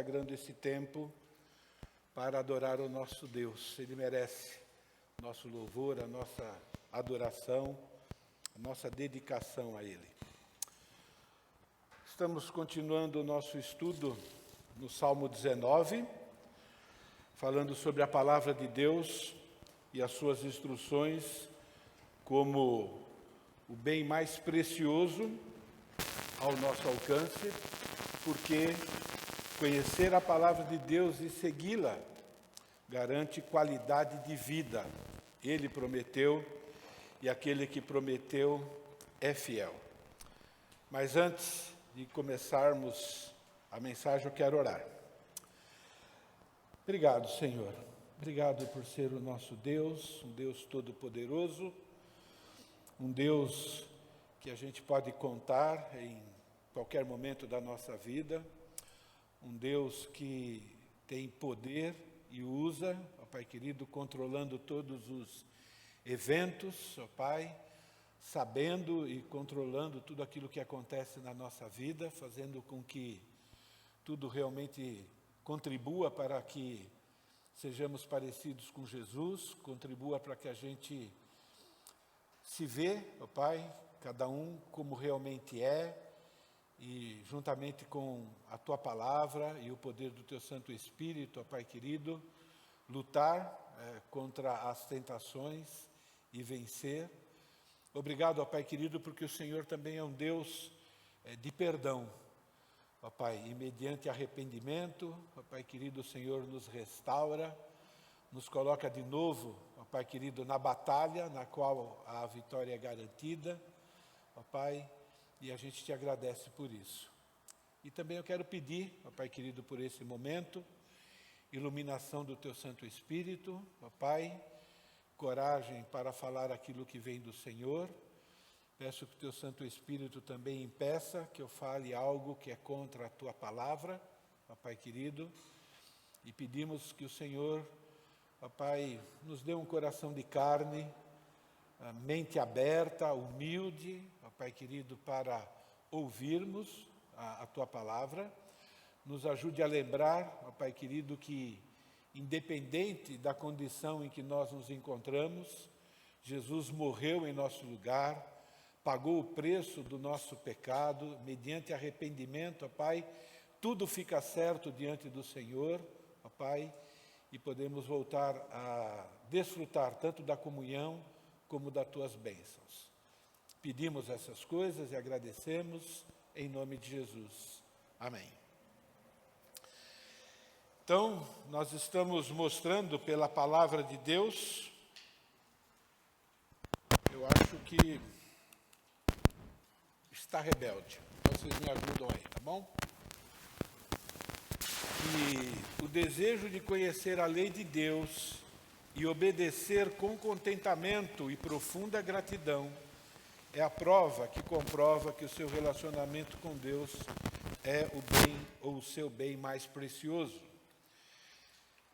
consagrando esse tempo para adorar o nosso Deus. Ele merece nosso louvor, a nossa adoração, a nossa dedicação a Ele. Estamos continuando o nosso estudo no Salmo 19, falando sobre a palavra de Deus e as suas instruções como o bem mais precioso ao nosso alcance, porque conhecer a palavra de Deus e segui-la garante qualidade de vida. Ele prometeu e aquele que prometeu é fiel. Mas antes de começarmos a mensagem, eu quero orar. Obrigado, Senhor. Obrigado por ser o nosso Deus, um Deus todo-poderoso, um Deus que a gente pode contar em qualquer momento da nossa vida, um Deus que tem poder e usa, ó Pai querido, controlando todos os eventos, ó Pai, sabendo e controlando tudo aquilo que acontece na nossa vida, fazendo com que tudo realmente contribua para que sejamos parecidos com Jesus, contribua para que a gente se vê, ó Pai, cada um como realmente é, e juntamente com a Tua Palavra e o poder do Teu Santo Espírito, ó Pai querido, lutar contra as tentações e vencer. Obrigado, ó Pai querido, porque o Senhor também é um Deus de perdão, ó Pai, e mediante arrependimento, ó Pai querido, o Senhor nos restaura, nos coloca de novo, ó Pai querido, na batalha, na qual a vitória é garantida, ó Pai, e a gente te agradece por isso. E também eu quero pedir, ó Pai querido, por esse momento, iluminação do Teu Santo Espírito, ó Pai, coragem para falar aquilo que vem do Senhor. Peço que o Teu Santo Espírito também impeça que eu fale algo que é contra a Tua Palavra, ó Pai querido, e pedimos que o Senhor, ó Pai, nos dê um coração de carne, a mente aberta, humilde, ó Pai querido, para ouvirmos a Tua Palavra. Nos ajude a lembrar, ó Pai querido, que independente da condição em que nós nos encontramos, Jesus morreu em nosso lugar, pagou o preço do nosso pecado, mediante arrependimento, ó Pai, tudo fica certo diante do Senhor, ó Pai, e podemos voltar a desfrutar tanto da comunhão como das Tuas bênçãos. Pedimos essas coisas e agradecemos em nome de Jesus. Amém. Então, nós estamos mostrando pela palavra de Deus, eu acho que está rebelde. Então, vocês me ajudam aí, tá bom? E o desejo de conhecer a lei de Deus e obedecer com contentamento e profunda gratidão é a prova que comprova que o seu relacionamento com Deus é o bem ou o seu bem mais precioso.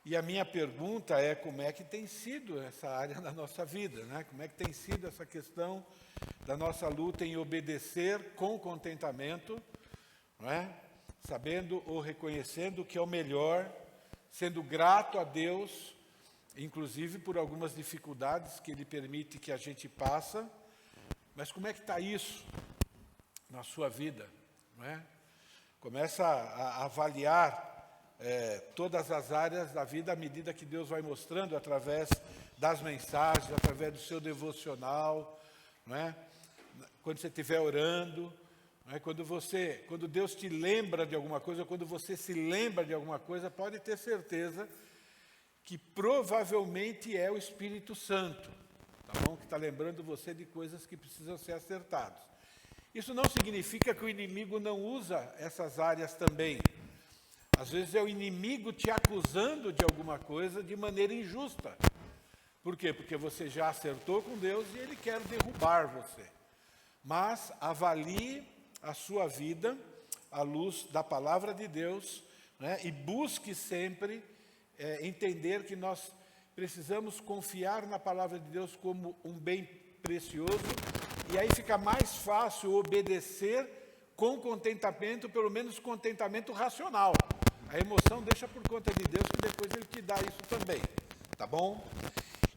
E a minha pergunta é como é que tem sido essa área na nossa vida, né? Como é que tem sido essa questão da nossa luta em obedecer com contentamento, não é? Sabendo ou reconhecendo que é o melhor, sendo grato a Deus, inclusive por algumas dificuldades que Ele permite que a gente passe. Mas como é que está isso na sua vida? Não é? Começa a avaliar todas as áreas da vida à medida que Deus vai mostrando através das mensagens, através do seu devocional, não é? Quando você estiver orando, não é? Quando Deus te lembra de alguma coisa, quando você se lembra de alguma coisa, pode ter certeza que provavelmente é o Espírito Santo, tá bom? Que está lembrando você de coisas que precisam ser acertadas. Isso não significa que o inimigo não usa essas áreas também. Às vezes é o inimigo te acusando de alguma coisa de maneira injusta. Por quê? Porque você já acertou com Deus e Ele quer derrubar você. Mas avalie a sua vida à luz da palavra de Deus, né? E busque sempre entender que nós precisamos confiar na palavra de Deus como um bem precioso, e aí fica mais fácil obedecer com contentamento, pelo menos contentamento racional. A emoção deixa por conta de Deus, que depois Ele te dá isso também, tá bom?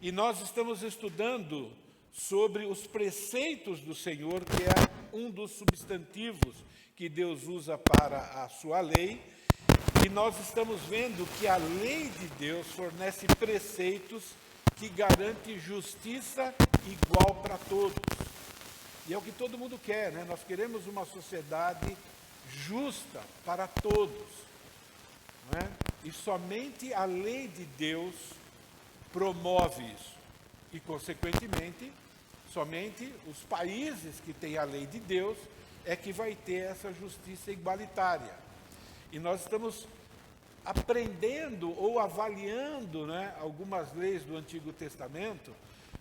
E nós estamos estudando sobre os preceitos do Senhor, que é um dos substantivos que Deus usa para a sua lei. E nós estamos vendo que a lei de Deus fornece preceitos que garantem justiça igual para todos. E é o que todo mundo quer, né? Nós queremos uma sociedade justa para todos, não é? E somente a lei de Deus promove isso. E, consequentemente, somente os países que têm a lei de Deus é que vai ter essa justiça igualitária. E nós estamos aprendendo ou avaliando, né, algumas leis do Antigo Testamento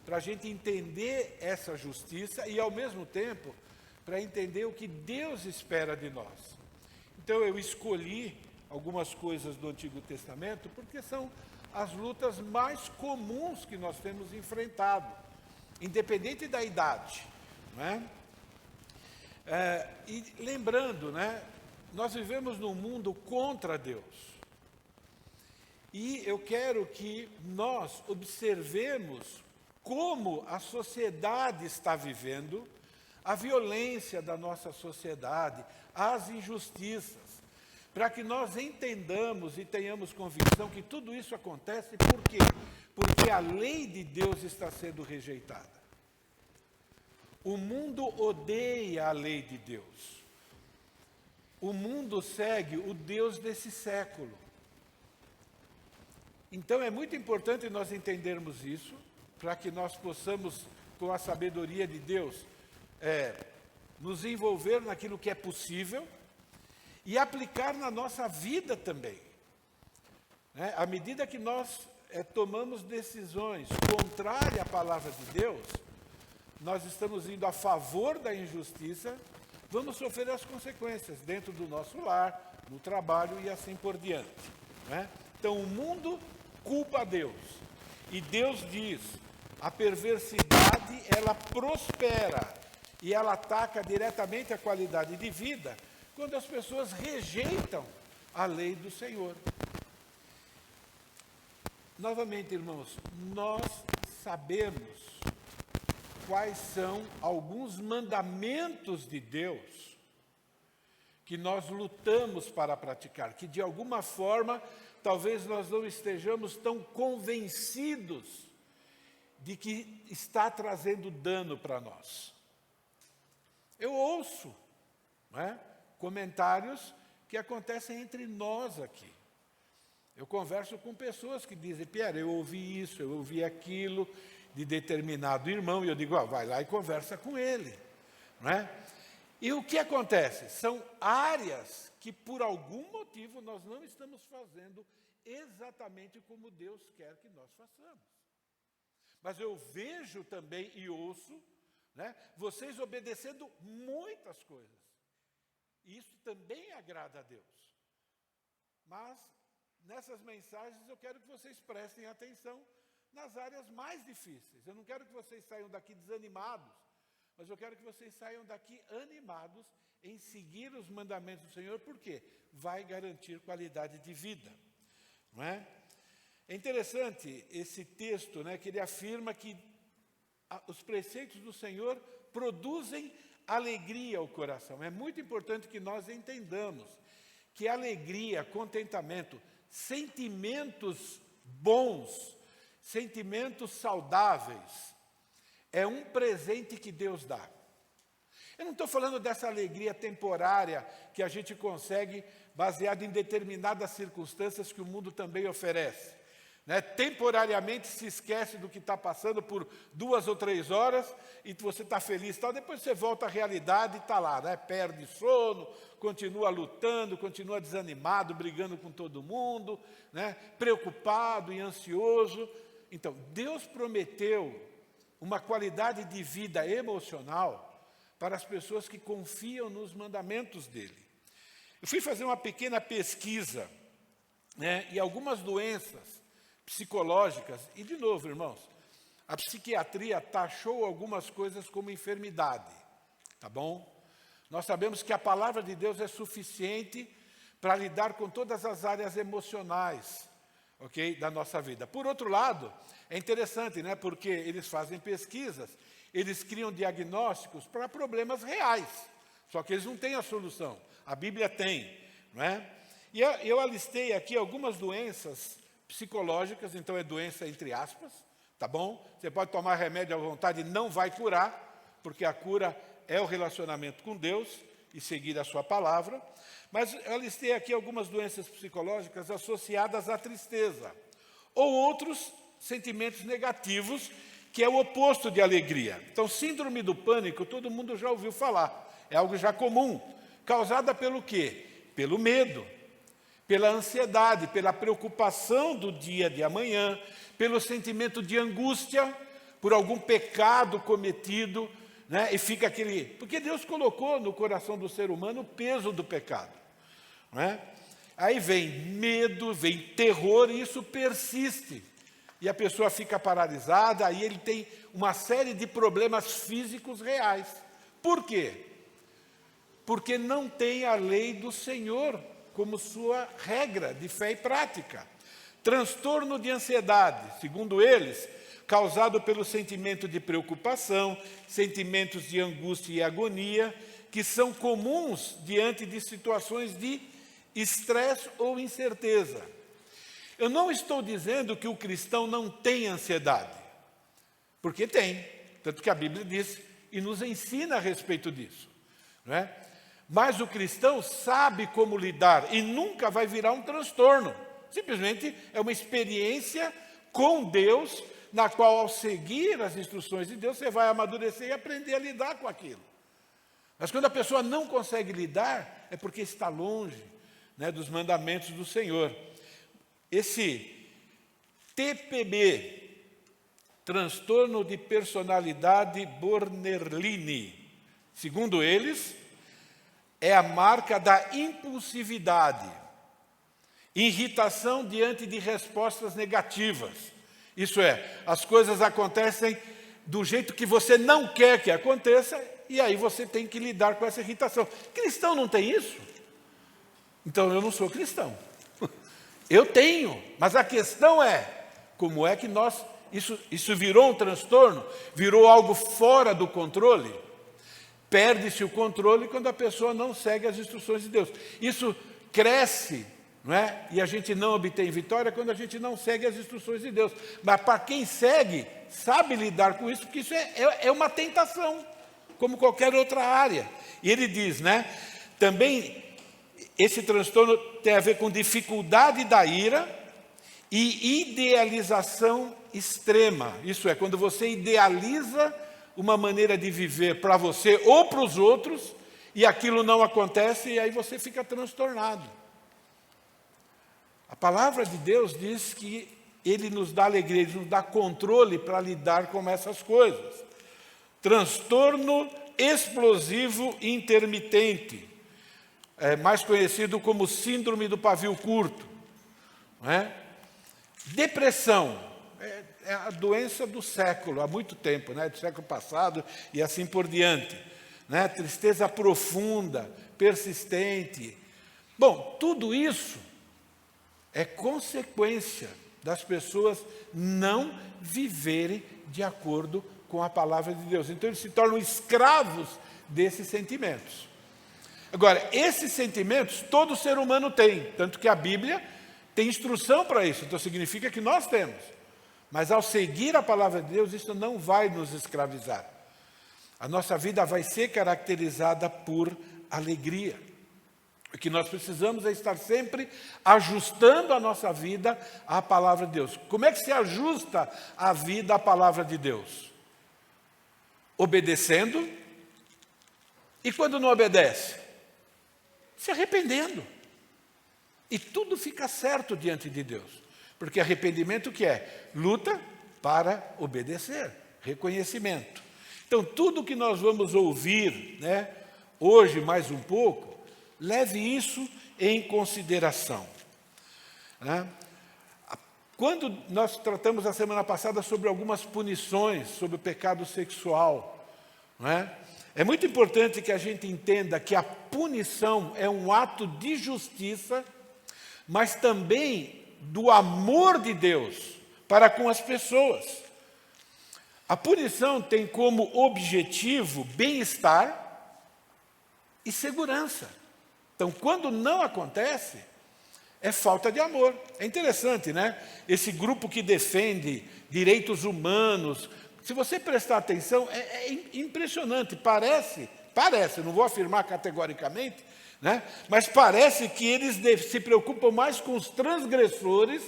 para a gente entender essa justiça e, ao mesmo tempo, para entender o que Deus espera de nós. Então, eu escolhi algumas coisas do Antigo Testamento porque são as lutas mais comuns que nós temos enfrentado, independente da idade, não é? E lembrando, né, nós vivemos num mundo contra Deus. E eu quero que nós observemos como a sociedade está vivendo, a violência da nossa sociedade, as injustiças, para que nós entendamos e tenhamos convicção que tudo isso acontece por quê? Porque a lei de Deus está sendo rejeitada. O mundo odeia a lei de Deus. O mundo segue o Deus desse século. Então é muito importante nós entendermos isso, para que nós possamos, com a sabedoria de Deus, nos envolver naquilo que é possível e aplicar na nossa vida também. Né? À medida que nós tomamos decisões contrárias à palavra de Deus, nós estamos indo a favor da injustiça, vamos sofrer as consequências dentro do nosso lar, no trabalho e assim por diante. Né? Então o mundo culpa a Deus. E Deus diz, a perversidade ela prospera e ela ataca diretamente a qualidade de vida quando as pessoas rejeitam a lei do Senhor. Novamente, irmãos, nós sabemos quais são alguns mandamentos de Deus que nós lutamos para praticar, que de alguma forma talvez nós não estejamos tão convencidos de que está trazendo dano para nós. Eu ouço, não é, comentários que acontecem entre nós aqui. Eu converso com pessoas que dizem, Pierre, eu ouvi isso, eu ouvi aquilo de determinado irmão, e eu digo, vai lá e conversa com ele. Não é? E o que acontece? São áreas que, por algum motivo, nós não estamos fazendo exatamente como Deus quer que nós façamos. Mas eu vejo também e ouço, né, vocês obedecendo muitas coisas. E isso também agrada a Deus. Mas, nessas mensagens, eu quero que vocês prestem atenção nas áreas mais difíceis. Eu não quero que vocês saiam daqui desanimados, mas eu quero que vocês saiam daqui animados em seguir os mandamentos do Senhor, porque vai garantir qualidade de vida. Não é? É interessante esse texto, né, que ele afirma que os preceitos do Senhor produzem alegria ao coração. É muito importante que nós entendamos que alegria, contentamento, sentimentos bons, sentimentos saudáveis, é um presente que Deus dá. Eu não estou falando dessa alegria temporária que a gente consegue baseado em determinadas circunstâncias que o mundo também oferece. Né? Temporariamente se esquece do que está passando por 2 ou 3 horas e você está feliz, tal. Depois você volta à realidade e está lá, né? Perde sono, continua lutando, continua desanimado, brigando com todo mundo, né? Preocupado e ansioso. Então, Deus prometeu uma qualidade de vida emocional para as pessoas que confiam nos mandamentos dele. Eu fui fazer uma pequena pesquisa, né, e algumas doenças psicológicas, e de novo, irmãos, a psiquiatria taxou algumas coisas como enfermidade, tá bom? Nós sabemos que a palavra de Deus é suficiente para lidar com todas as áreas emocionais, ok, da nossa vida. Por outro lado, é interessante, né, porque eles fazem pesquisas, eles criam diagnósticos para problemas reais, só que eles não têm a solução. A Bíblia tem, não é? E eu alistei aqui algumas doenças psicológicas, então é doença entre aspas, tá bom? Você pode tomar remédio à vontade e não vai curar, porque a cura é o relacionamento com Deus e seguir a sua palavra. Mas eu listei aqui algumas doenças psicológicas associadas à tristeza, ou outros sentimentos negativos, que é o oposto de alegria. Então, síndrome do pânico, todo mundo já ouviu falar, é algo já comum, causada pelo quê? Pelo medo, pela ansiedade, pela preocupação do dia de amanhã, pelo sentimento de angústia, por algum pecado cometido, né? E fica aquele... Porque Deus colocou no coração do ser humano o peso do pecado, não é? Aí vem medo, vem terror, e isso persiste. E a pessoa fica paralisada, aí ele tem uma série de problemas físicos reais. Por quê? Porque não tem a lei do Senhor como sua regra de fé e prática. Transtorno de ansiedade, segundo eles, causado pelo sentimento de preocupação, sentimentos de angústia e agonia, que são comuns diante de situações de estresse ou incerteza. Eu não estou dizendo que o cristão não tem ansiedade, porque tem, tanto que a Bíblia diz e nos ensina a respeito disso, não é? Mas o cristão sabe como lidar e nunca vai virar um transtorno. Simplesmente é uma experiência com Deus, na qual, ao seguir as instruções de Deus, você vai amadurecer e aprender a lidar com aquilo. Mas quando a pessoa não consegue lidar, é porque está longe, né, dos mandamentos do Senhor. Esse TPB, transtorno de personalidade Borderline, segundo eles, é a marca da impulsividade, irritação diante de respostas negativas. Isso é, as coisas acontecem do jeito que você não quer que aconteça, e aí você tem que lidar com essa irritação. Cristão não tem isso? Então eu não sou cristão. Eu tenho, mas a questão é, como é que isso virou um transtorno, virou algo fora do controle? Perde-se o controle quando a pessoa não segue as instruções de Deus. Isso cresce, não é? E a gente não obtém vitória quando a gente não segue as instruções de Deus. Mas para quem segue, sabe lidar com isso, porque isso é uma tentação, como qualquer outra área. E ele diz, né? Também esse transtorno tem a ver com dificuldade da ira e idealização extrema. Isso é, quando você idealiza uma maneira de viver para você ou para os outros, e aquilo não acontece, e aí você fica transtornado. A palavra de Deus diz que Ele nos dá alegria, Ele nos dá controle para lidar com essas coisas. Transtorno explosivo intermitente, mais conhecido como síndrome do pavio curto, não é? Depressão. É a doença do século, há muito tempo, né? Do século passado e assim por diante, né? Tristeza profunda, persistente. Bom, tudo isso é consequência das pessoas não viverem de acordo com a palavra de Deus. Então, eles se tornam escravos desses sentimentos. Agora, esses sentimentos todo ser humano tem, tanto que a Bíblia tem instrução para isso, então significa que nós temos. Mas ao seguir a palavra de Deus, isso não vai nos escravizar. A nossa vida vai ser caracterizada por alegria. O que nós precisamos é estar sempre ajustando a nossa vida à palavra de Deus. Como é que se ajusta a vida à palavra de Deus? Obedecendo. E quando não obedece? Se arrependendo. E tudo fica certo diante de Deus. Porque arrependimento o que é? Luta para obedecer, reconhecimento. Então, tudo que nós vamos ouvir, né, hoje mais um pouco, leve isso em consideração, né? Quando nós tratamos a semana passada sobre algumas punições, sobre o pecado sexual, não é? É muito importante que a gente entenda que a punição é um ato de justiça, mas também do amor de Deus para com as pessoas. A punição tem como objetivo bem-estar e segurança. Então, quando não acontece, é falta de amor. É interessante, né? Esse grupo que defende direitos humanos, se você prestar atenção, é impressionante. Parece, não vou afirmar categoricamente, né? Mas parece que eles se preocupam mais com os transgressores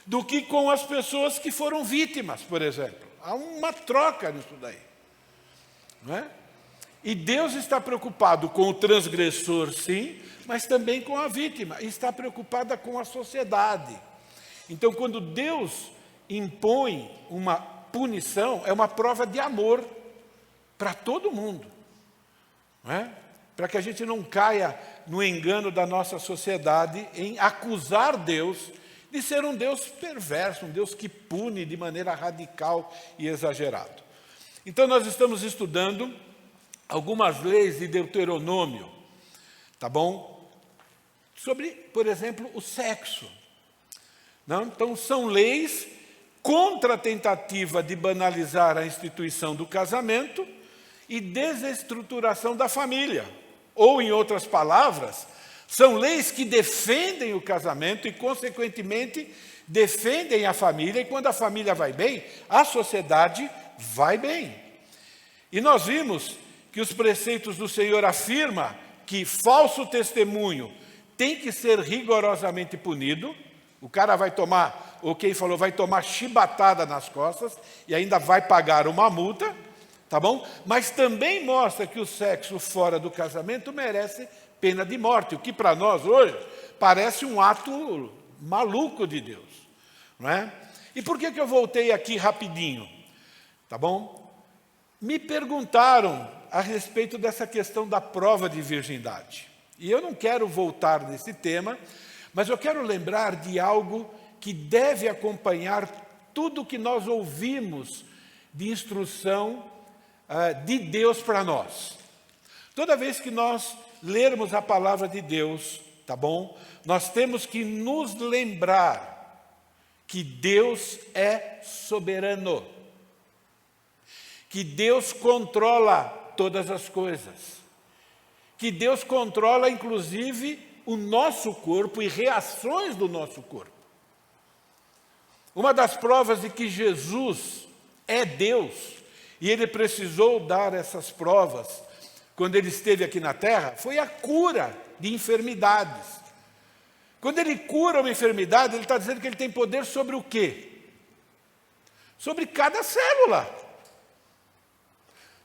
do que com as pessoas que foram vítimas, por exemplo. Há uma troca nisso daí, não é? E Deus está preocupado com o transgressor, sim, mas também com a vítima. E está preocupada com a sociedade. Então, quando Deus impõe uma punição, é uma prova de amor para todo mundo, não é? Para que a gente não caia no engano da nossa sociedade em acusar Deus de ser um Deus perverso, um Deus que pune de maneira radical e exagerada. Então, nós estamos estudando algumas leis de Deuteronômio, tá bom? Sobre, por exemplo, o sexo. Não? Então, são leis contra a tentativa de banalizar a instituição do casamento e desestruturação da família. Ou, em outras palavras, são leis que defendem o casamento e, consequentemente, defendem a família. E quando a família vai bem, a sociedade vai bem. E nós vimos que os preceitos do Senhor afirmam que falso testemunho tem que ser rigorosamente punido. O cara vai tomar, ou quem falou, vai tomar chibatada nas costas e ainda vai pagar uma multa, tá bom? Mas também mostra que o sexo fora do casamento merece pena de morte, o que para nós hoje parece um ato maluco de Deus, não é? E por que eu voltei aqui rapidinho? Tá bom? Me perguntaram a respeito dessa questão da prova de virgindade. E eu não quero voltar nesse tema, mas eu quero lembrar de algo que deve acompanhar tudo que nós ouvimos de instrução de Deus para nós. Toda vez que nós lermos a palavra de Deus, tá bom? Nós temos que nos lembrar que Deus é soberano, que Deus controla todas as coisas, que Deus controla, inclusive, o nosso corpo e reações do nosso corpo. Uma das provas de que Jesus é Deus, e Ele precisou dar essas provas quando Ele esteve aqui na terra, foi a cura de enfermidades. Quando Ele cura uma enfermidade, Ele está dizendo que Ele tem poder sobre o quê? Sobre cada célula.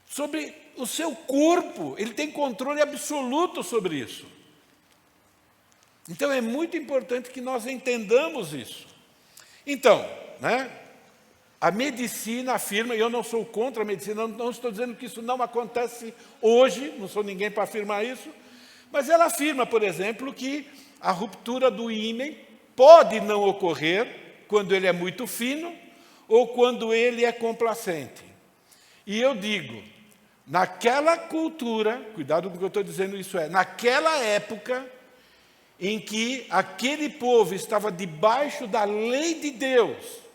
Sobre o seu corpo. Ele tem controle absoluto sobre isso. Então, é muito importante que nós entendamos isso. Então, né, a medicina afirma, e eu não sou contra a medicina, não estou dizendo que isso não acontece hoje, não sou ninguém para afirmar isso, mas ela afirma, por exemplo, que a ruptura do ímen pode não ocorrer quando ele é muito fino ou quando ele é complacente. E eu digo, naquela cultura, cuidado com o que eu estou dizendo, isso é, naquela época em que aquele povo estava debaixo da lei de Deus,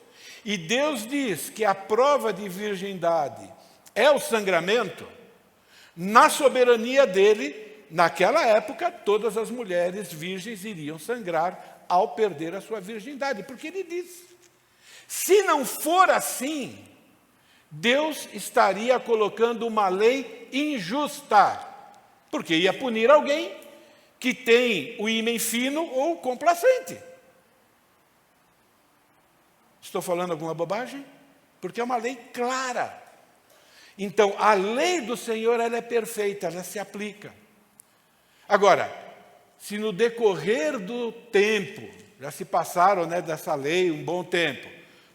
e Deus diz que a prova de virgindade é o sangramento, na soberania dele, naquela época, todas as mulheres virgens iriam sangrar ao perder a sua virgindade, porque ele disse, se não for assim, Deus estaria colocando uma lei injusta, porque ia punir alguém que tem o ímen fino ou complacente. Estou falando alguma bobagem? Porque é uma lei clara. Então, a lei do Senhor, ela é perfeita, ela se aplica. Agora, se no decorrer do tempo, já se passaram, né, dessa lei um bom tempo,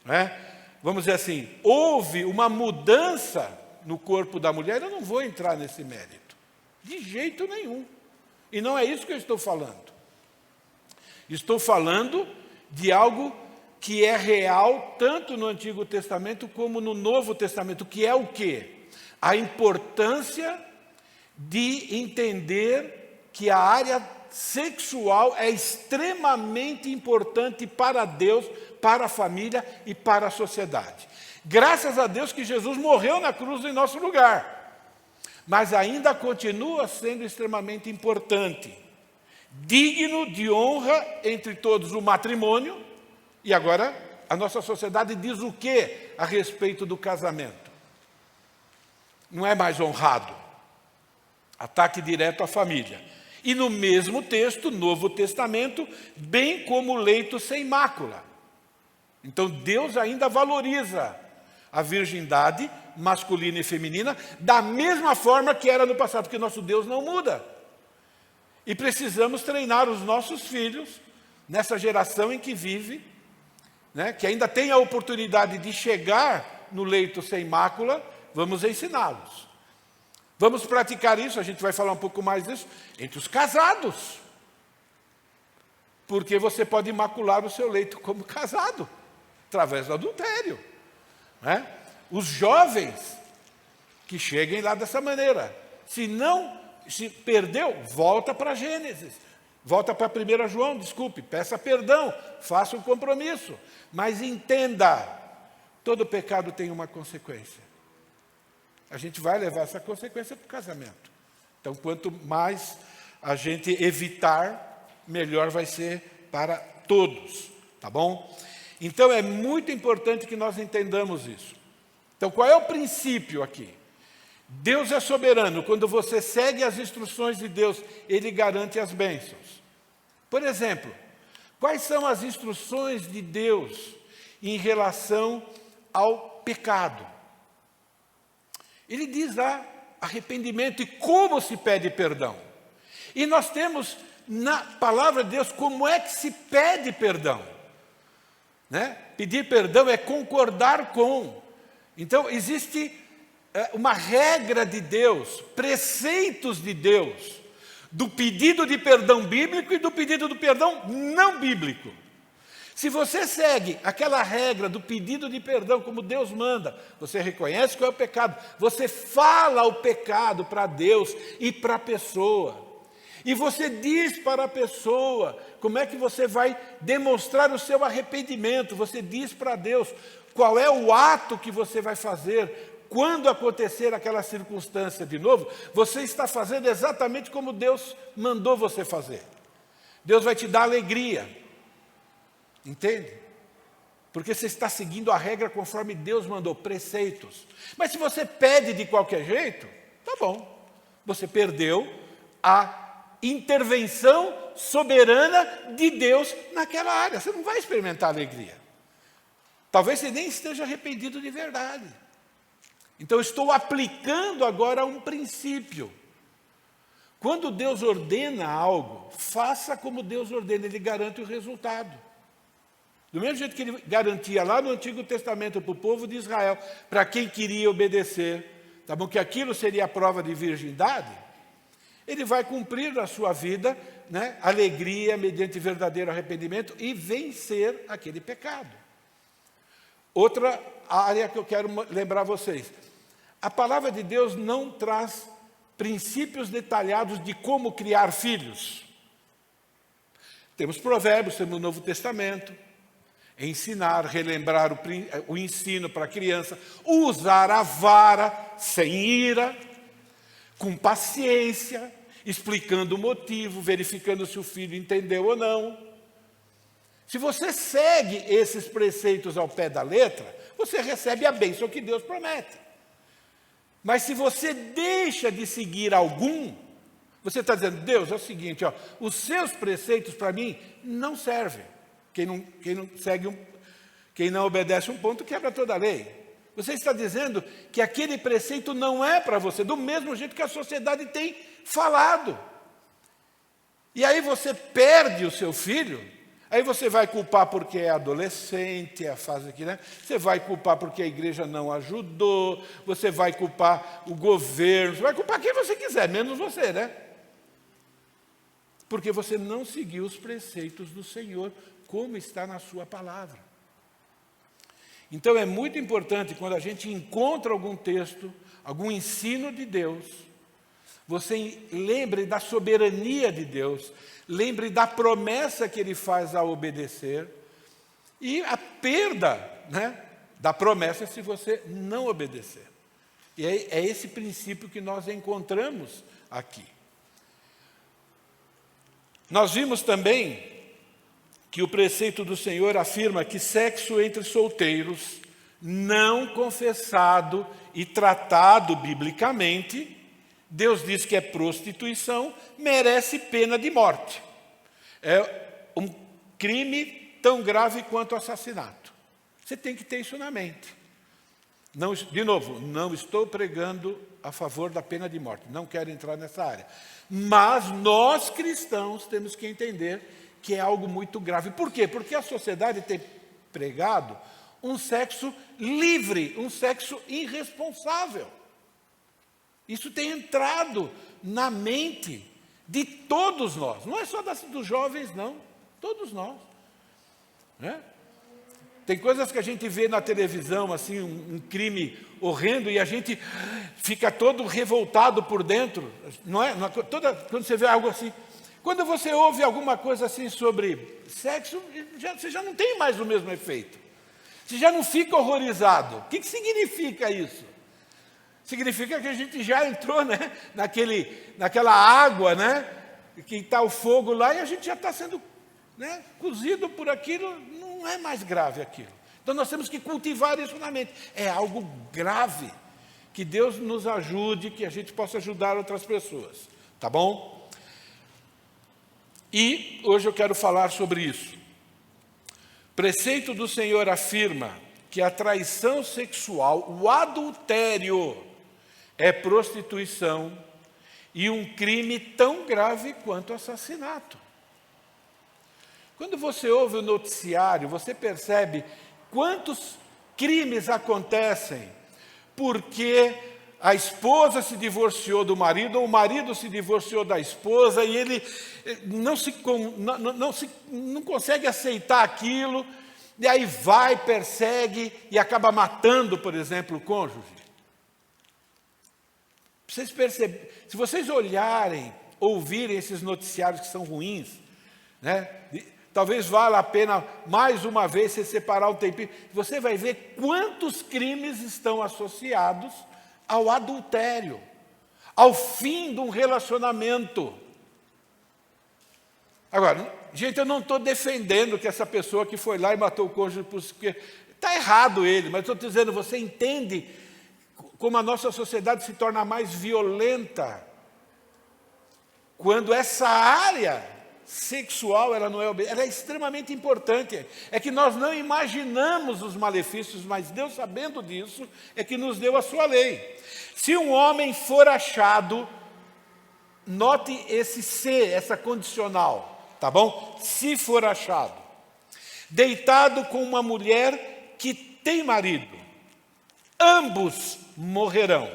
né, vamos dizer assim, houve uma mudança no corpo da mulher, eu não vou entrar nesse mérito, de jeito nenhum. E não é isso que eu estou falando. Estou falando de algo que é real tanto no Antigo Testamento como no Novo Testamento, que é o quê? a importância de entender que a área sexual é extremamente importante para Deus, para a família e para a sociedade. Graças a Deus que Jesus morreu na cruz em nosso lugar, mas ainda continua sendo extremamente importante, digno de honra entre todos o matrimônio. E agora a nossa sociedade diz o que a respeito do casamento? Não é mais honrado. Ataque direto à família. E no mesmo texto, Novo Testamento, bem como o leito sem mácula. Então Deus ainda valoriza a virgindade masculina e feminina da mesma forma que era no passado, porque nosso Deus não muda. E precisamos treinar os nossos filhos nessa geração em que vive, né, que ainda tem a oportunidade de chegar no leito sem mácula. Vamos ensiná-los. Vamos praticar isso, a gente vai falar um pouco mais disso, entre os casados. Porque você pode macular o seu leito como casado, através do adultério. Né? Os jovens que cheguem lá dessa maneira. Se perdeu, volta para Gênesis. Volta para 1 João, desculpe, peça perdão, faça um compromisso. Mas entenda, todo pecado tem uma consequência. A gente vai levar essa consequência para o casamento. Então, quanto mais a gente evitar, melhor vai ser para todos, tá bom? Então, é muito importante que nós entendamos isso. Então, qual é o princípio aqui? Deus é soberano. Quando você segue as instruções de Deus, Ele garante as bênçãos. Por exemplo, quais são as instruções de Deus em relação ao pecado? Ele diz lá arrependimento e como se pede perdão. E nós temos na palavra de Deus como é que se pede perdão. Né? Pedir perdão é concordar com. Então, existe uma regra de Deus, preceitos de Deus, do pedido de perdão bíblico e do pedido de perdão não bíblico. Se você segue aquela regra do pedido de perdão como Deus manda, você reconhece qual é o pecado, você fala o pecado para Deus e para a pessoa. E você diz para a pessoa como é que você vai demonstrar o seu arrependimento. Você diz para Deus qual é o ato que você vai fazer quando acontecer aquela circunstância de novo. Você está fazendo exatamente como Deus mandou você fazer. Deus vai te dar alegria. Entende? Porque você está seguindo a regra conforme Deus mandou, preceitos. Mas se você pede de qualquer jeito, tá bom. Você perdeu a intervenção soberana de Deus naquela área. Você não vai experimentar alegria. Talvez você nem esteja arrependido de verdade. Então, estou aplicando agora um princípio. Quando Deus ordena algo, faça como Deus ordena, Ele garante o resultado. Do mesmo jeito que Ele garantia lá no Antigo Testamento para o povo de Israel, para quem queria obedecer, tá bom? Que aquilo seria a prova de virgindade, Ele vai cumprir na sua vida, né, alegria mediante verdadeiro arrependimento e vencer aquele pecado. Outra área que eu quero lembrar vocês. A palavra de Deus não traz princípios detalhados de como criar filhos. Temos provérbios, temos o Novo Testamento. Ensinar, relembrar o ensino para a criança. Usar a vara sem ira, com paciência, explicando o motivo, verificando se o filho entendeu ou não. Se você segue esses preceitos ao pé da letra, você recebe a bênção que Deus promete. Mas se você deixa de seguir algum, você está dizendo, Deus, é o seguinte, ó, os seus preceitos para mim não servem. Quem não obedece um ponto, quebra toda a lei. Você está dizendo que aquele preceito não é para você, do mesmo jeito que a sociedade tem falado. E aí você perde o seu filho, aí você vai culpar porque é adolescente, é a fase aqui, né? Você vai culpar porque a igreja não ajudou, você vai culpar o governo, você vai culpar quem você quiser, menos você, né? Porque você não seguiu os preceitos do Senhor, como está na sua palavra. Então é muito importante, quando a gente encontra algum texto, algum ensino de Deus, você lembre da soberania de Deus, lembre da promessa que Ele faz ao obedecer, e a perda, né, da promessa se você não obedecer. E é esse princípio que nós encontramos aqui. Nós vimos também que o preceito do Senhor afirma que sexo entre solteiros, não confessado e tratado biblicamente, Deus diz que é prostituição, merece pena de morte. É um crime tão grave quanto assassinato. Você tem que ter isso na mente. Não, de novo, não estou pregando a favor da pena de morte, não quero entrar nessa área. Mas nós cristãos temos que entender que é algo muito grave. Por quê? Porque a sociedade tem pregado um sexo livre, um sexo irresponsável. Isso tem entrado na mente de todos nós. Não é só dos jovens, não. Todos nós. Né? Tem coisas que a gente vê na televisão, assim, um crime horrendo, e a gente fica todo revoltado por dentro. Não é? Quando você vê algo assim. Quando você ouve alguma coisa assim sobre sexo, você já não tem mais o mesmo efeito. Você já não fica horrorizado. O que significa isso? Significa que a gente já entrou, né, naquela água, né, que está o fogo lá, e a gente já está sendo, né, cozido por aquilo. Não é mais grave aquilo. Então nós temos que cultivar isso na mente. É algo grave. Que Deus nos ajude, que a gente possa ajudar outras pessoas. Tá bom? E hoje eu quero falar sobre isso. O preceito do Senhor afirma que a traição sexual, o adultério, é prostituição e um crime tão grave quanto assassinato. Quando você ouve o noticiário, você percebe quantos crimes acontecem porque a esposa se divorciou do marido, ou o marido se divorciou da esposa, e ele não consegue aceitar aquilo, e aí vai, persegue e acaba matando, por exemplo, o cônjuge. Vocês percebem, se vocês olharem, ouvirem esses noticiários que são ruins, né? Talvez valha a pena mais uma vez você separar um tempinho. Você vai ver quantos crimes estão associados ao adultério, ao fim de um relacionamento. Agora, gente, eu não estou defendendo que essa pessoa que foi lá e matou o cônjuge, porque está errado ele, mas estou dizendo, você entende como a nossa sociedade se torna mais violenta quando essa área sexual, ela é extremamente importante. É que nós não imaginamos os malefícios, mas Deus, sabendo disso, é que nos deu a sua lei. Se um homem for achado, note esse se, essa condicional, tá bom? Se for achado, deitado com uma mulher que tem marido, ambos morrerão.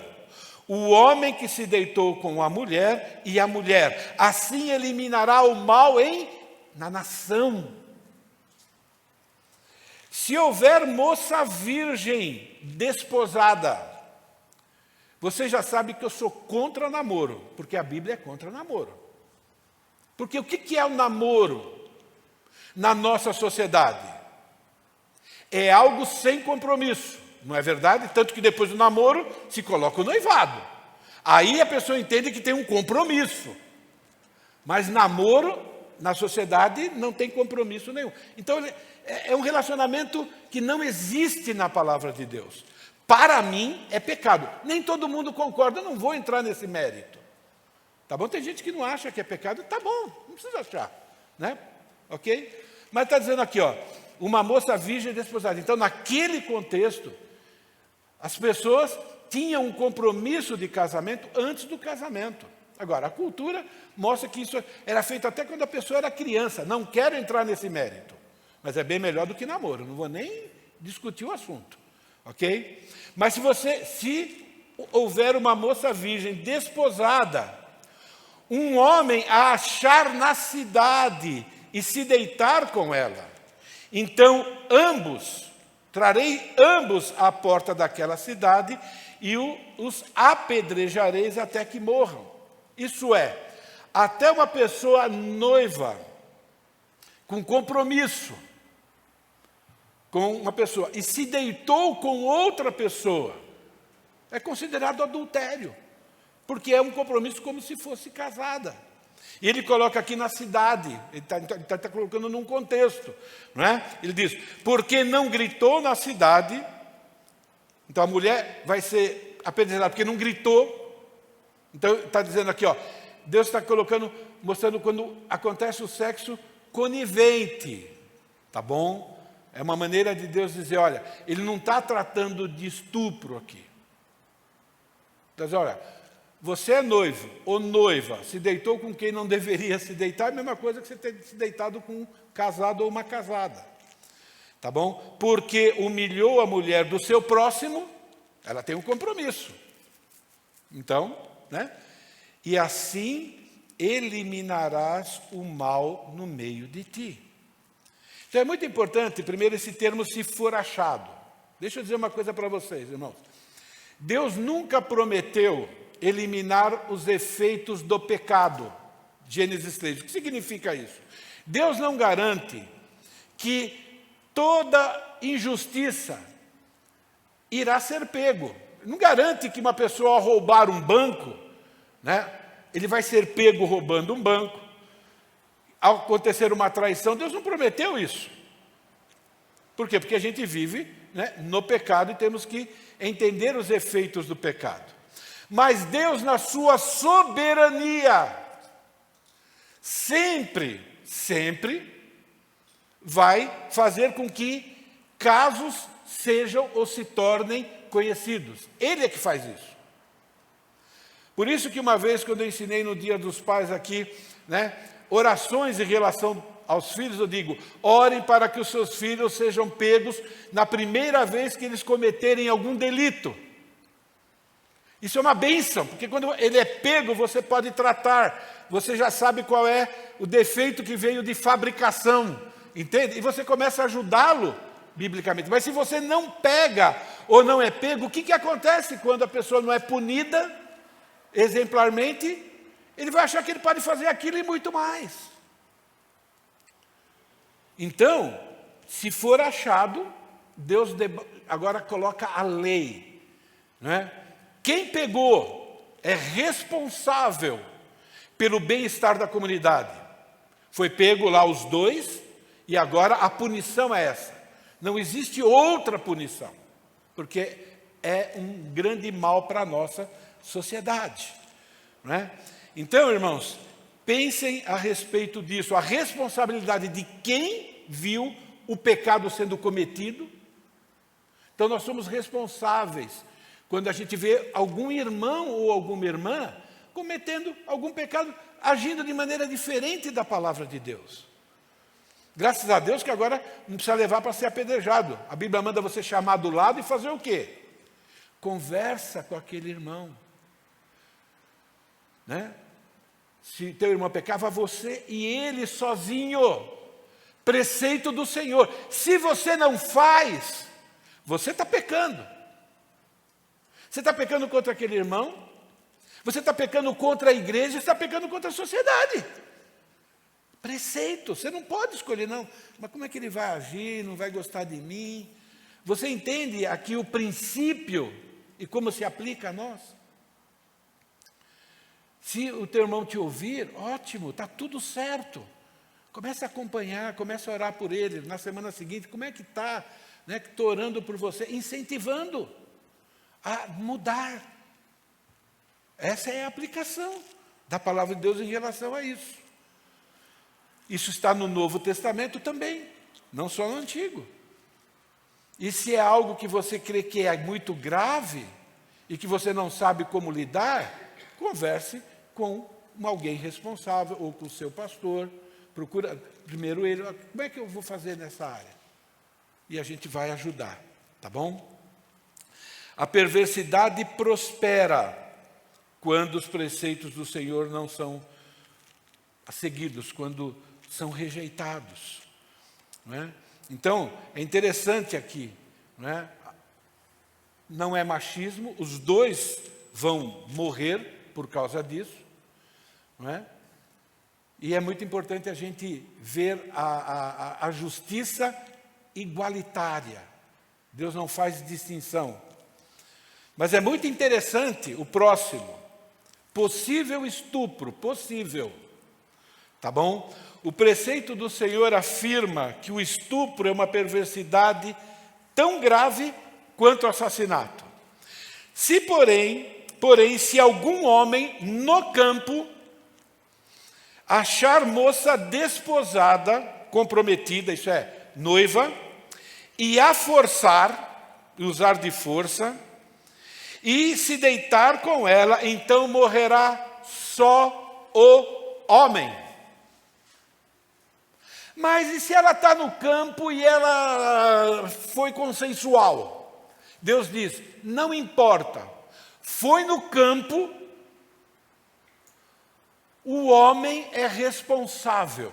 O homem que se deitou com a mulher e a mulher, assim eliminará o mal na nação. Se houver moça virgem desposada, você já sabe que eu sou contra namoro, porque a Bíblia é contra namoro. Porque o que é o namoro na nossa sociedade? É algo sem compromisso. Não é verdade? Tanto que depois do namoro se coloca o noivado. Aí a pessoa entende que tem um compromisso. Mas namoro, na sociedade, não tem compromisso nenhum. Então, é um relacionamento que não existe na palavra de Deus. Para mim, é pecado. Nem todo mundo concorda, eu não vou entrar nesse mérito. Tá bom? Tem gente que não acha que é pecado, tá bom, não precisa achar. Né? Ok? Mas está dizendo aqui, ó, uma moça virgem desposada. Então, naquele contexto, as pessoas tinham um compromisso de casamento antes do casamento. Agora, a cultura mostra que isso era feito até quando a pessoa era criança. Não quero entrar nesse mérito, mas é bem melhor do que namoro. Não vou nem discutir o assunto, ok? Mas se houver uma moça virgem desposada, um homem a achar na cidade e se deitar com ela, então ambos Trarei ambos à porta daquela cidade e os apedrejareis até que morram. Isso é, até uma pessoa noiva, com compromisso com uma pessoa, e se deitou com outra pessoa, é considerado adultério, porque é um compromisso como se fosse casada. E ele coloca aqui na cidade, ele está colocando num contexto, não é? Ele diz, porque não gritou na cidade, então a mulher vai ser apedrejada porque não gritou. Então está dizendo aqui, ó, Deus está colocando, mostrando quando acontece o sexo conivente, tá bom? É uma maneira de Deus dizer, olha, ele não está tratando de estupro aqui. Então, olha, você é noivo ou noiva, se deitou com quem não deveria se deitar, é a mesma coisa que você ter se deitado com um casado ou uma casada. Tá bom? Porque humilhou a mulher do seu próximo, ela tem um compromisso. Então, né? E assim eliminarás o mal no meio de ti. Então é muito importante, primeiro, esse termo se for achado. Deixa eu dizer uma coisa para vocês, irmãos. Deus nunca prometeu eliminar os efeitos do pecado. Gênesis 3. O que significa isso? Deus não garante que toda injustiça irá ser pego. Não garante que uma pessoa ao roubar um banco, né, ele vai ser pego roubando um banco. Ao acontecer uma traição, Deus não prometeu isso. Por quê? Porque a gente vive, né, no pecado e temos que entender os efeitos do pecado. Mas Deus, na sua soberania, sempre vai fazer com que casos sejam ou se tornem conhecidos. Ele é que faz isso. Por isso que uma vez, quando eu ensinei no Dia dos Pais aqui, né, orações em relação aos filhos, eu digo, orem para que os seus filhos sejam pegos na primeira vez que eles cometerem algum delito. Isso é uma bênção, porque quando ele é pego, você pode tratar, você já sabe qual é o defeito que veio de fabricação, entende? E você começa a ajudá-lo biblicamente. Mas se você não pega ou não é pego, o que acontece quando a pessoa não é punida exemplarmente? Ele vai achar que ele pode fazer aquilo e muito mais. Então, se for achado, Deus agora coloca a lei, né? Quem pegou é responsável pelo bem-estar da comunidade. Foi pego lá os dois e agora a punição é essa. Não existe outra punição, porque é um grande mal para a nossa sociedade, não é? Então, irmãos, pensem a respeito disso, a responsabilidade de quem viu o pecado sendo cometido. Então, nós somos responsáveis quando a gente vê algum irmão ou alguma irmã cometendo algum pecado, agindo de maneira diferente da palavra de Deus. Graças a Deus que agora não precisa levar para ser apedrejado. A Bíblia manda você chamar do lado e fazer o quê? Conversa com aquele irmão. Né? Se teu irmão pecava, você e ele sozinho. Preceito do Senhor. Se você não faz, você está pecando. Você está pecando contra aquele irmão, você está pecando contra a igreja, você está pecando contra a sociedade. Preceito, você não pode escolher, não. Mas como é que ele vai agir, não vai gostar de mim? Você entende aqui o princípio e como se aplica a nós? Se o teu irmão te ouvir, ótimo, está tudo certo. Comece a acompanhar, comece a orar por ele. Na semana seguinte, como é que está? Né, estou orando por você, incentivando a mudar. Essa é a aplicação da palavra de Deus em relação a isso. Isso está no Novo Testamento também, não só no Antigo. E se é algo que você crê que é muito grave e que você não sabe como lidar, converse com alguém responsável ou com o seu pastor. Procura primeiro ele, como é que eu vou fazer nessa área? E a gente vai ajudar, tá bom? A perversidade prospera quando os preceitos do Senhor não são seguidos, quando são rejeitados. Não é? Então, é interessante aqui, né? Não é machismo, os dois vão morrer por causa disso, não é? E é muito importante a gente ver a justiça igualitária. Deus não faz distinção. Mas é muito interessante o próximo. Possível estupro, possível. Tá bom? O preceito do Senhor afirma que o estupro é uma perversidade tão grave quanto o assassinato. Se porém, se algum homem no campo achar moça desposada, comprometida, isso é, noiva, e a forçar, usar de força, e se deitar com ela, então morrerá só o homem. Mas e se ela está no campo e ela foi consensual? Deus diz, não importa, foi no campo, o homem é responsável.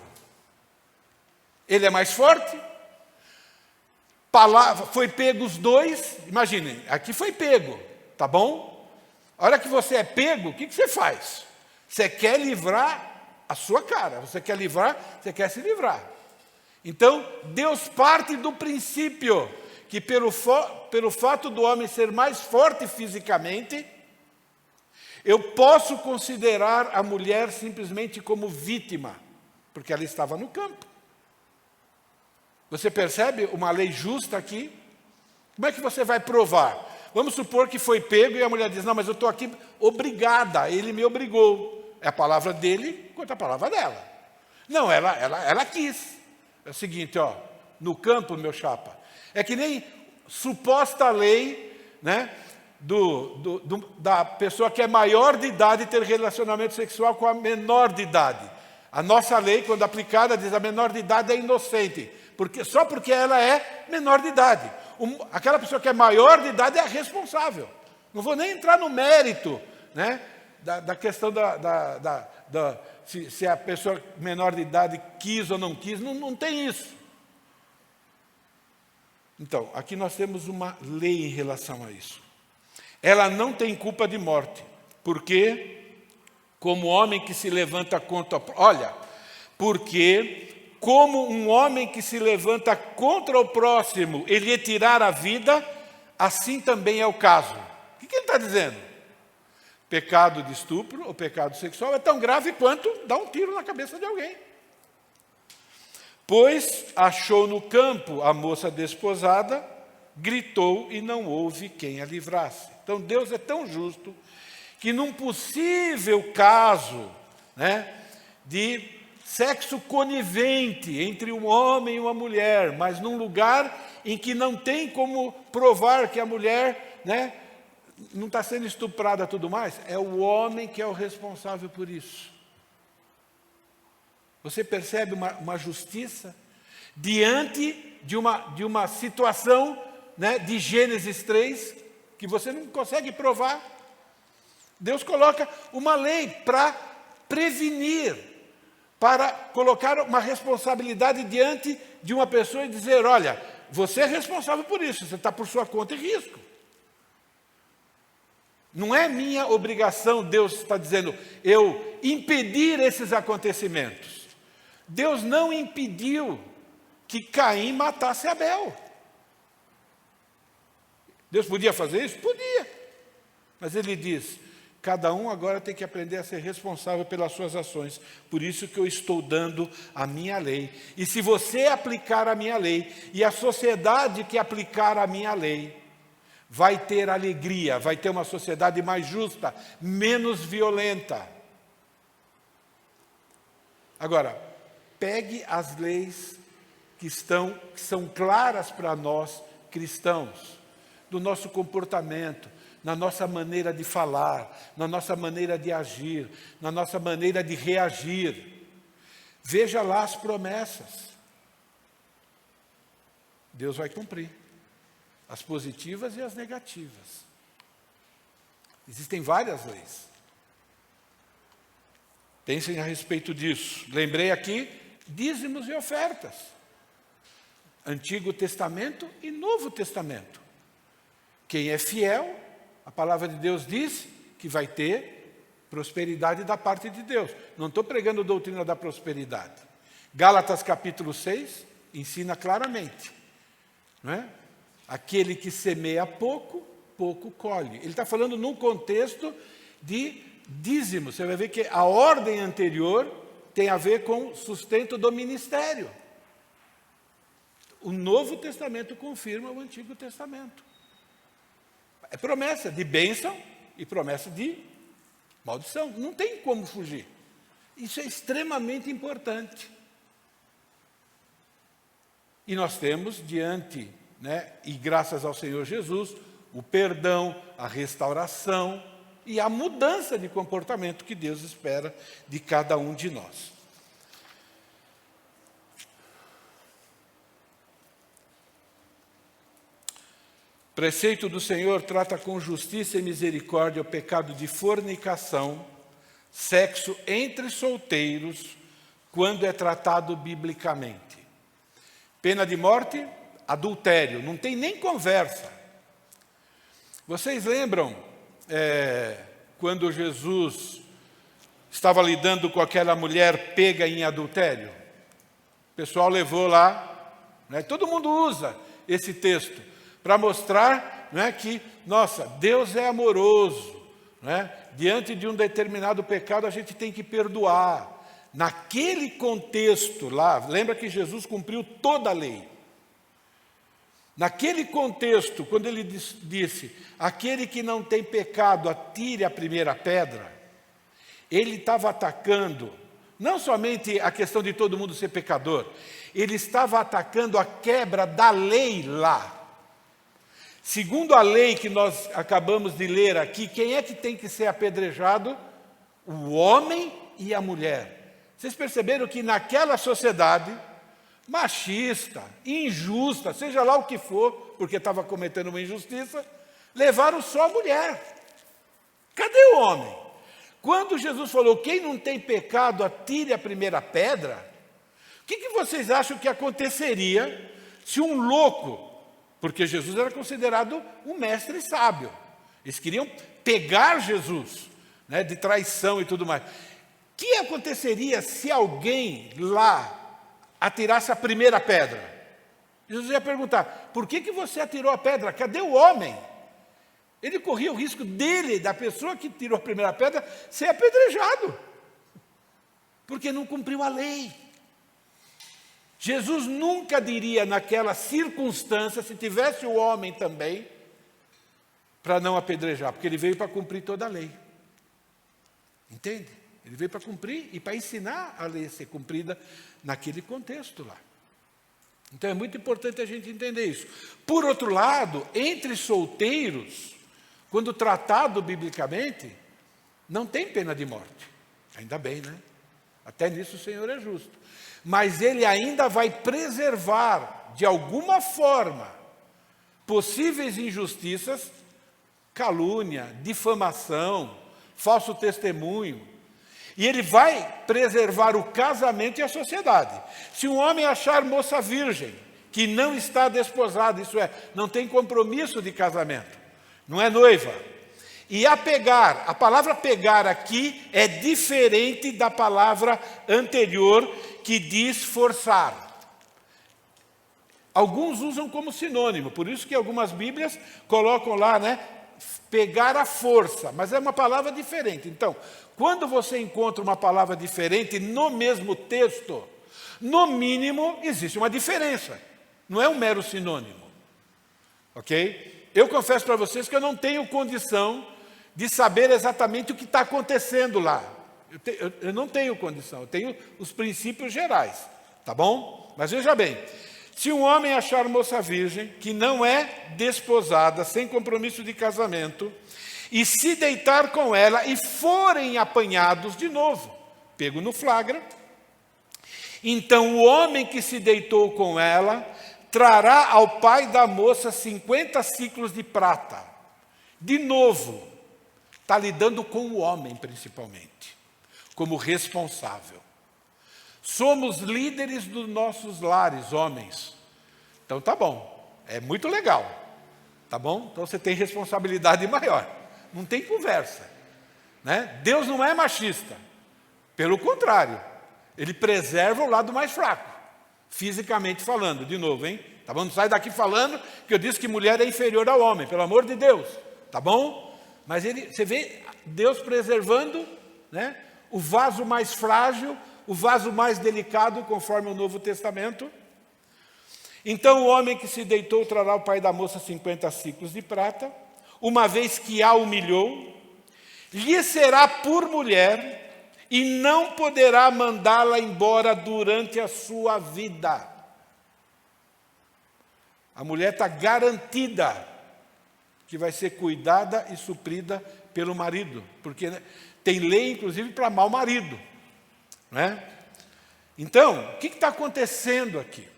Ele é mais forte? Foi pego os dois, imaginem, aqui foi pego, tá bom? A hora que você é pego, o que você faz? Você quer livrar a sua cara, você quer se livrar. Então, Deus parte do princípio que pelo fato do homem ser mais forte fisicamente, eu posso considerar a mulher simplesmente como vítima, porque ela estava no campo. Você percebe uma lei justa aqui? Como é que você vai provar? Vamos supor que foi pego e a mulher diz, não, mas eu estou aqui obrigada, ele me obrigou. É a palavra dele contra a palavra dela. Não, ela quis. É o seguinte, ó, no campo, meu chapa, é que nem suposta lei, né, da pessoa que é maior de idade ter relacionamento sexual com a menor de idade. A nossa lei, quando aplicada, diz a menor de idade é inocente, só porque ela é menor de idade. Aquela pessoa que é maior de idade é a responsável. Não vou nem entrar no mérito, né, da questão se a pessoa menor de idade quis ou não quis, não tem isso. Então, aqui nós temos uma lei em relação a isso. Ela não tem culpa de morte, porque como homem que se levanta contra... Olha, porque como um homem que se levanta contra o próximo, ele lhe tirar a vida, assim também é o caso. O que ele está dizendo? Pecado de estupro ou pecado sexual é tão grave quanto dar um tiro na cabeça de alguém. Pois achou no campo a moça desposada, gritou e não houve quem a livrasse. Então Deus é tão justo que num possível caso, né, de sexo conivente entre um homem e uma mulher, mas num lugar em que não tem como provar que a mulher, né, não está sendo estuprada e tudo mais, é o homem que é o responsável por isso. Você percebe uma justiça diante de uma situação, né, de Gênesis 3, que você não consegue provar. Deus coloca uma lei para prevenir, para colocar uma responsabilidade diante de uma pessoa e dizer, olha, você é responsável por isso, você está por sua conta e risco. Não é minha obrigação, Deus está dizendo, eu impedir esses acontecimentos. Deus não impediu que Caim matasse Abel. Deus podia fazer isso? Podia. Mas ele diz, cada um agora tem que aprender a ser responsável pelas suas ações. Por isso que eu estou dando a minha lei. E se você aplicar a minha lei, e a sociedade que aplicar a minha lei, vai ter alegria, vai ter uma sociedade mais justa, menos violenta. Agora, pegue as leis que são claras para nós, cristãos, do nosso comportamento, na nossa maneira de falar, na nossa maneira de agir, na nossa maneira de reagir. Veja lá as promessas. Deus vai cumprir. As positivas e as negativas. Existem várias leis. Pensem a respeito disso. Lembrei aqui, dízimos e ofertas. Antigo Testamento e Novo Testamento. Quem é fiel, a palavra de Deus diz que vai ter prosperidade da parte de Deus. Não estou pregando doutrina da prosperidade. Gálatas capítulo 6 ensina claramente, não é? Aquele que semeia pouco, pouco colhe. Ele está falando num contexto de dízimo. Você vai ver que a ordem anterior tem a ver com sustento do ministério. O Novo Testamento confirma o Antigo Testamento. É promessa de bênção e promessa de maldição. Não tem como fugir. Isso é extremamente importante. E nós temos diante, e graças ao Senhor Jesus, o perdão, a restauração e a mudança de comportamento que Deus espera de cada um de nós. O preceito do Senhor trata com justiça e misericórdia o pecado de fornicação, sexo entre solteiros, quando é tratado biblicamente. Pena de morte, adultério, não tem nem conversa. Vocês lembram quando Jesus estava lidando com aquela mulher pega em adultério? O pessoal levou lá, todo mundo usa esse texto para mostrar que, nossa, Deus é amoroso. Diante de um determinado pecado a gente tem que perdoar. Naquele contexto lá, lembra que Jesus cumpriu toda a lei. Naquele contexto, quando ele disse, aquele que não tem pecado, atire a primeira pedra, ele estava atacando, não somente a questão de todo mundo ser pecador, ele estava atacando a quebra da lei lá. Segundo a lei que nós acabamos de ler aqui, quem é que tem que ser apedrejado? O homem e a mulher. Vocês perceberam que naquela sociedade machista, injusta, seja lá o que for, porque estava cometendo uma injustiça, levaram só a mulher. Cadê o homem? Quando Jesus falou, quem não tem pecado, atire a primeira pedra, o que vocês acham que aconteceria se um louco, porque Jesus era considerado um mestre sábio, eles queriam pegar Jesus, de traição e tudo mais. O que aconteceria se alguém lá atirasse a primeira pedra? Jesus ia perguntar, por que você atirou a pedra? Cadê o homem? Ele corria o risco da pessoa que tirou a primeira pedra, ser apedrejado, porque não cumpriu a lei. Jesus nunca diria naquela circunstância, se tivesse o homem também, para não apedrejar, porque ele veio para cumprir toda a lei. Entende? Ele veio para cumprir e para ensinar a lei a ser cumprida naquele contexto lá. Então é muito importante a gente entender isso. Por outro lado, entre solteiros, quando tratado biblicamente, não tem pena de morte. Ainda bem, Até nisso o Senhor é justo. Mas ele ainda vai preservar, de alguma forma, possíveis injustiças, calúnia, difamação, falso testemunho. E ele vai preservar o casamento e a sociedade. Se um homem achar moça virgem, que não está desposada, isso é, não tem compromisso de casamento, não é noiva, e a pegar, a palavra pegar aqui é diferente da palavra anterior que diz forçar. Alguns usam como sinônimo, por isso que algumas Bíblias colocam lá, pegar à força, mas é uma palavra diferente. Então, quando você encontra uma palavra diferente no mesmo texto, no mínimo existe uma diferença, não é um mero sinônimo. Ok? Eu confesso para vocês que eu não tenho condição de saber exatamente o que está acontecendo lá. Eu não tenho condição, eu tenho os princípios gerais, tá bom? Mas veja bem, se um homem achar moça virgem, que não é desposada, sem compromisso de casamento, e se deitar com ela e forem apanhados de novo, pego no flagra, então o homem que se deitou com ela trará ao pai da moça 50 siclos de prata. De novo, está lidando com o homem principalmente, como responsável. Somos líderes dos nossos lares, homens. Então tá bom, é muito legal, tá bom? Então você tem responsabilidade maior, não tem conversa, né? Deus não é machista, pelo contrário, Ele preserva o lado mais fraco, fisicamente falando, de novo, hein? Tá bom? Não sai daqui falando que eu disse que mulher é inferior ao homem, pelo amor de Deus, tá bom? Mas você vê Deus preservando, né, o vaso mais frágil, o vaso mais delicado, conforme o Novo Testamento. Então o homem que se deitou trará ao pai da moça 50 siclos de prata, uma vez que a humilhou, lhe será por mulher e não poderá mandá-la embora durante a sua vida. A mulher está garantida que vai ser cuidada e suprida pelo marido, porque tem lei, inclusive, para mau marido, né? Então, o que está acontecendo aqui?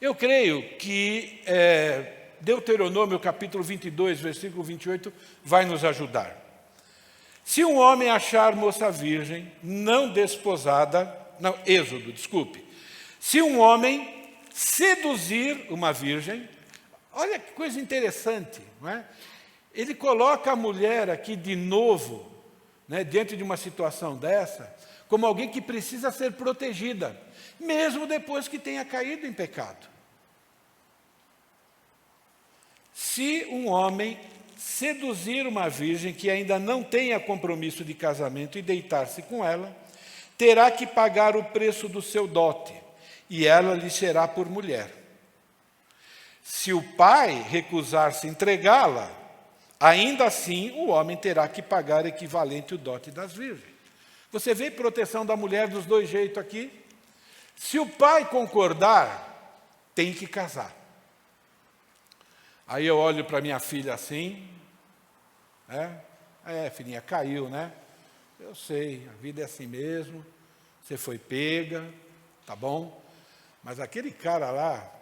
Eu creio que Deuteronômio, capítulo 22, versículo 28, vai nos ajudar. Se um homem achar moça virgem, não desposada, não, Êxodo, desculpe. Se um homem seduzir uma virgem, olha que coisa interessante, não é? Ele coloca a mulher aqui de novo, né, diante de uma situação dessa, como alguém que precisa ser protegida, mesmo depois que tenha caído em pecado. Se um homem seduzir uma virgem que ainda não tenha compromisso de casamento e deitar-se com ela, terá que pagar o preço do seu dote, e ela lhe será por mulher. Se o pai recusar-se entregá-la, ainda assim o homem terá que pagar equivalente ao dote das virgens. Você vê proteção da mulher dos dois jeitos aqui? Se o pai concordar, tem que casar. Aí eu olho para minha filha assim, né? Filhinha, caiu, né? Eu sei, a vida é assim mesmo, você foi pega, tá bom? Mas aquele cara lá,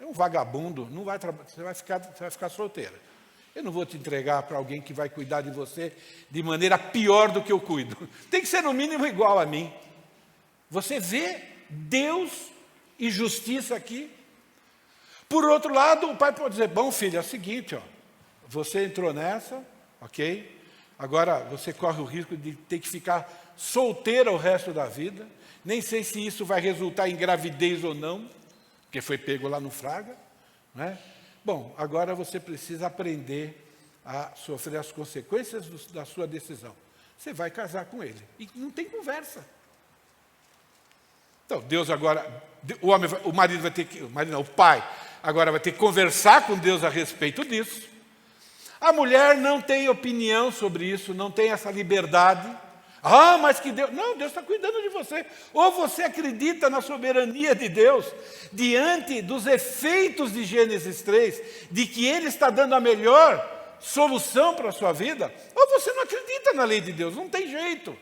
é um vagabundo, não vai você vai ficar solteira. Eu não vou te entregar para alguém que vai cuidar de você de maneira pior do que eu cuido. Tem que ser no mínimo igual a mim. Você vê Deus e justiça aqui. Por outro lado, o pai pode dizer, bom filho, é o seguinte, ó, você entrou nessa, ok? Agora você corre o risco de ter que ficar solteira o resto da vida. Nem sei se isso vai resultar em gravidez ou não, porque foi pego lá no Fraga, né? Bom, agora você precisa aprender a sofrer as consequências da sua decisão. Você vai casar com ele. E não tem conversa. Então, Deus agora, o pai agora vai ter que conversar com Deus a respeito disso. A mulher não tem opinião sobre isso, não tem essa liberdade. Ah, mas que Deus... Não, Deus está cuidando de você. Ou você acredita na soberania de Deus, diante dos efeitos de Gênesis 3, de que Ele está dando a melhor solução para a sua vida, ou você não acredita na lei de Deus, não tem jeito.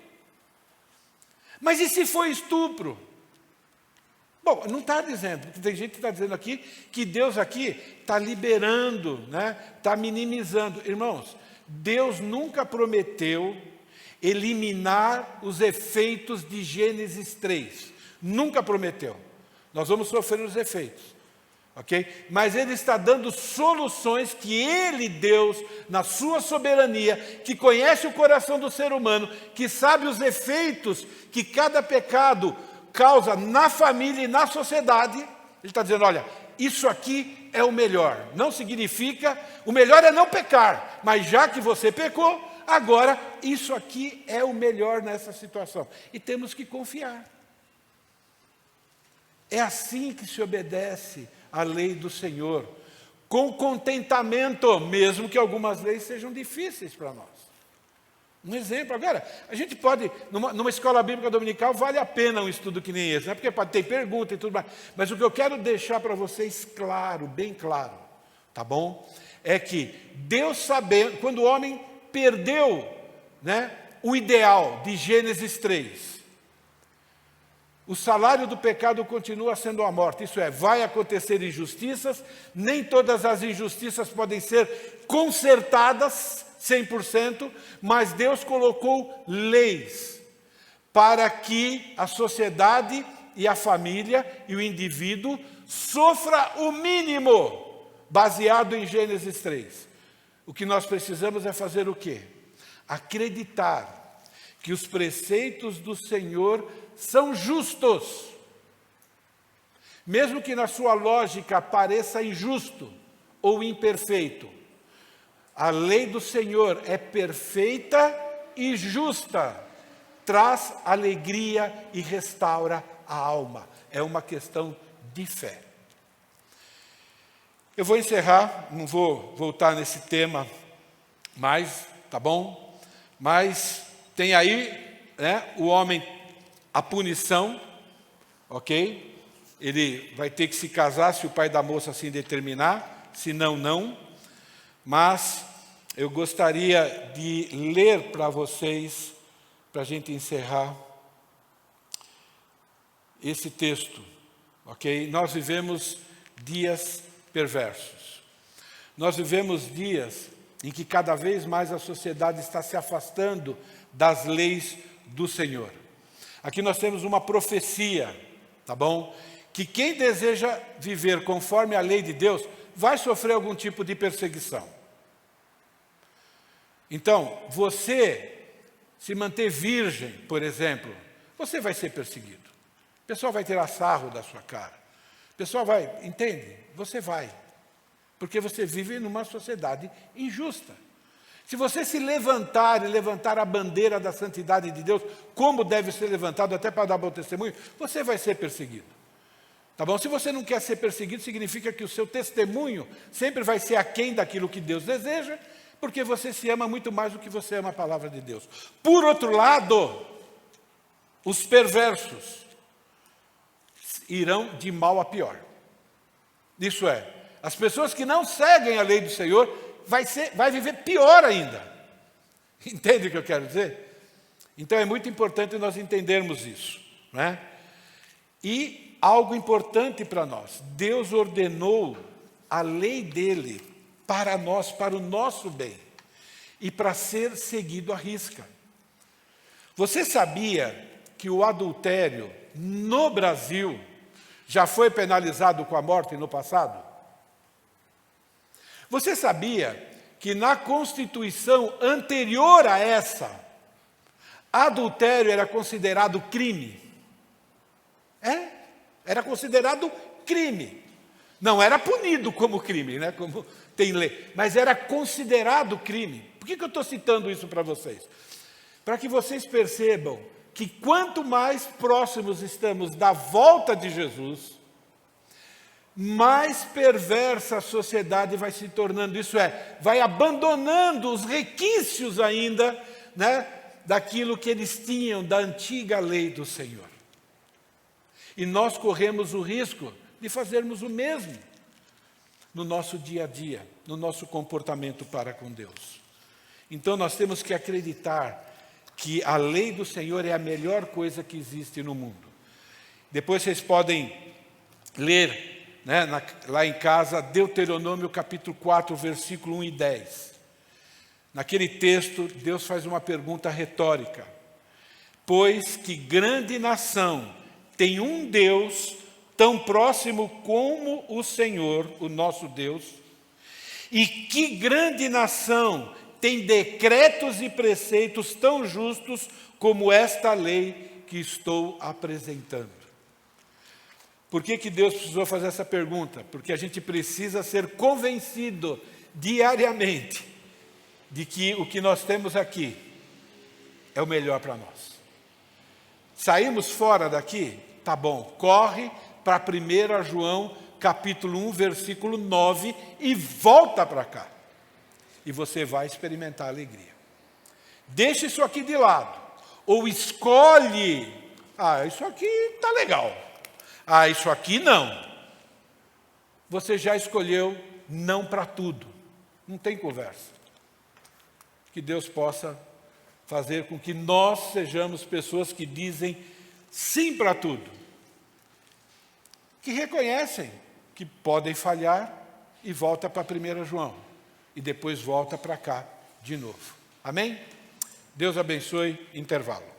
Mas e se for estupro? Bom, não está dizendo, porque tem gente que está dizendo aqui que Deus aqui está liberando, né? Está minimizando. Irmãos, Deus nunca prometeu eliminar os efeitos de Gênesis 3. Nunca prometeu. Nós vamos sofrer os efeitos, ok? Mas Ele está dando soluções que Ele, Deus, na sua soberania, que conhece o coração do ser humano, que sabe os efeitos que cada pecado causa na família e na sociedade. Ele está dizendo, olha, isso aqui é o melhor. Não significa, o melhor é não pecar, mas já que você pecou, agora, isso aqui é o melhor nessa situação. E temos que confiar. É assim que se obedece à lei do Senhor. Com contentamento, mesmo que algumas leis sejam difíceis para nós. Um exemplo. Agora, a gente pode, numa escola bíblica dominical, vale a pena um estudo que nem esse, né? Porque pode ter pergunta e tudo mais. Mas o que eu quero deixar para vocês claro, bem claro, tá bom? É que Deus sabendo, quando o homem perdeu, né, o ideal de Gênesis 3. O salário do pecado continua sendo a morte, isso é, vai acontecer injustiças, nem todas as injustiças podem ser consertadas 100%, mas Deus colocou leis para que a sociedade e a família e o indivíduo sofra o mínimo, baseado em Gênesis 3. O que nós precisamos é fazer o quê? Acreditar que os preceitos do Senhor são justos, mesmo que na sua lógica pareça injusto ou imperfeito. A lei do Senhor é perfeita e justa, traz alegria e restaura a alma. É uma questão de fé. Eu vou encerrar, não vou voltar nesse tema mais, tá bom? Mas tem aí, né, o homem, a punição, ok? Ele vai ter que se casar se o pai da moça assim determinar, se não, não. Mas eu gostaria de ler para vocês, para a gente encerrar, esse texto, ok? Nós vivemos dias perversos. Nós vivemos dias em que cada vez mais a sociedade está se afastando das leis do Senhor. Aqui nós temos uma profecia, tá bom? Que quem deseja viver conforme a lei de Deus vai sofrer algum tipo de perseguição. Então, você se manter virgem, por exemplo, você vai ser perseguido. O pessoal vai tirar sarro da sua cara. O pessoal vai, entende? Você vai. Porque você vive numa sociedade injusta. Se você se levantar e levantar a bandeira da santidade de Deus, como deve ser levantado até para dar bom testemunho, você vai ser perseguido. Tá bom? Se você não quer ser perseguido, significa que o seu testemunho sempre vai ser aquém daquilo que Deus deseja, porque você se ama muito mais do que você ama a palavra de Deus. Por outro lado, os perversos irão de mal a pior. Isso é, as pessoas que não seguem a lei do Senhor vai viver pior ainda. Entende o que eu quero dizer? Então é muito importante nós entendermos isso, né? E algo importante para nós, Deus ordenou a lei dele para nós, para o nosso bem, e para ser seguido à risca. Você sabia que o adultério no Brasil já foi penalizado com a morte no passado? Você sabia que na Constituição anterior a essa, adultério era considerado crime? Era considerado crime. Não era punido como crime, né? Como tem lei, mas era considerado crime. Por que eu estou citando isso para vocês? Para que vocês percebam que quanto mais próximos estamos da volta de Jesus, mais perversa a sociedade vai se tornando, isso é, vai abandonando os requisitos ainda, né, daquilo que eles tinham da antiga lei do Senhor. E nós corremos o risco de fazermos o mesmo no nosso dia a dia, no nosso comportamento para com Deus. Então nós temos que acreditar que a lei do Senhor é a melhor coisa que existe no mundo. Depois vocês podem ler, né, lá em casa, Deuteronômio capítulo 4, versículo 1 e 10. Naquele texto, Deus faz uma pergunta retórica. Pois que grande nação tem um Deus tão próximo como o Senhor, o nosso Deus, e que grande nação tem decretos e preceitos tão justos como esta lei que estou apresentando. Por que Deus precisou fazer essa pergunta? Porque a gente precisa ser convencido diariamente de que o que nós temos aqui é o melhor para nós. Saímos fora daqui? Tá bom, corre para 1 João capítulo 1, versículo 9 e volta para cá. E você vai experimentar alegria. Deixa isso aqui de lado. Ou escolhe, isso aqui está legal. Isso aqui não. Você já escolheu não para tudo. Não tem conversa. Que Deus possa fazer com que nós sejamos pessoas que dizem sim para tudo. Que reconhecem que podem falhar e volta para 1 João. E depois volta para cá de novo. Amém? Deus abençoe. Intervalo.